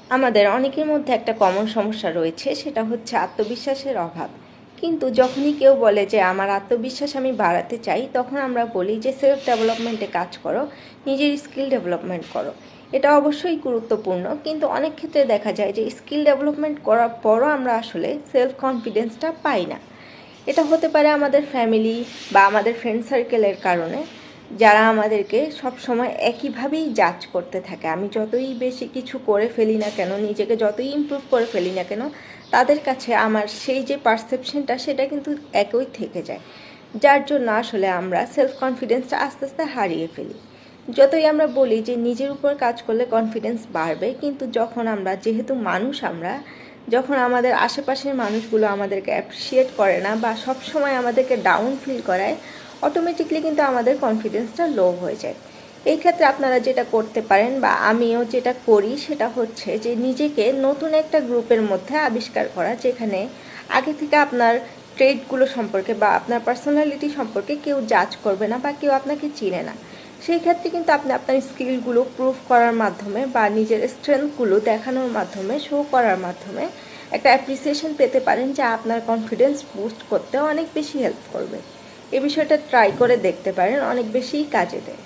আমাদের অনেকের মধ্যে একটা কমন সমস্যা রয়েছে, সেটা হচ্ছে আত্মবিশ্বাসের অভাব। কিন্তু যখনই কেউ বলে যে আমার আত্মবিশ্বাস আমি বাড়াতে চাই, তখন আমরা বলি যে সেলফ ডেভেলপমেন্টে কাজ করো, নিজের স্কিল ডেভেলপমেন্ট করো। এটা অবশ্যই গুরুত্বপূর্ণ, কিন্তু অনেক ক্ষেত্রে দেখা যায় যে স্কিল ডেভেলপমেন্ট করার পরও আমরা আসলে সেলফ কনফিডেন্সটা পাই না। এটা হতে পারে আমাদের ফ্যামিলি বা আমাদের ফ্রেন্ড সার্কেলের কারণে, যারা আমাদেরকে সব সময় একইভাবেই জাজ করতে থাকে। আমি যতই বেশি কিছু করে ফেলি না কেন, নিজেকে যতই ইমপ্রুভ করে ফেলি না কেন, তাদের কাছে আমার সেই যে পারসেপশনটা সেটা কিন্তু একই থেকে যায়, যার জন্য আসলে আমরা সেলফ কনফিডেন্সটা আস্তে আস্তে হারিয়ে ফেলি। যতই আমরা বলি যে নিজের উপর কাজ করলে কনফিডেন্স বাড়বে, কিন্তু যখন আমরা, যেহেতু মানুষ আমরা, যখন আমাদের আশেপাশের মানুষগুলো আমাদেরকে অ্যাপ্রিসিয়েট করে না বা সব সময় আমাদেরকে ডাউন ফিল করায়, অটোমেটিকলি কিন্তু আমাদের কনফিডেন্সটা লো হয়ে যায়। এই ক্ষেত্রে আপনারা যেটা করতে পারেন বা আমিও যেটা করি, সেটা হচ্ছে যে নিজেকে নতুন একটা গ্রুপের মধ্যে আবিষ্কার করা, যেখানে আগে থেকে আপনার ট্রেডগুলো সম্পর্কে বা আপনার পার্সোনালিটি সম্পর্কে কেউ জাজ করবে না বা কেউ আপনাকে চিনে না। সেই ক্ষেত্রে কিন্তু আপনি আপনার স্কিলগুলো প্রুভ করার মাধ্যমে বা নিজের স্ট্রেংথগুলো দেখানোর মাধ্যমে, শো করার মাধ্যমে একটা অ্যাপ্রিসিয়েশন পেতে পারেন, যা আপনার কনফিডেন্স বুস্ট করতে অনেক বেশি হেল্প করবে। এই বিষয়টা ট্রাই করে দেখতে পারেন, অনেক বেশিই কাজে দেয়।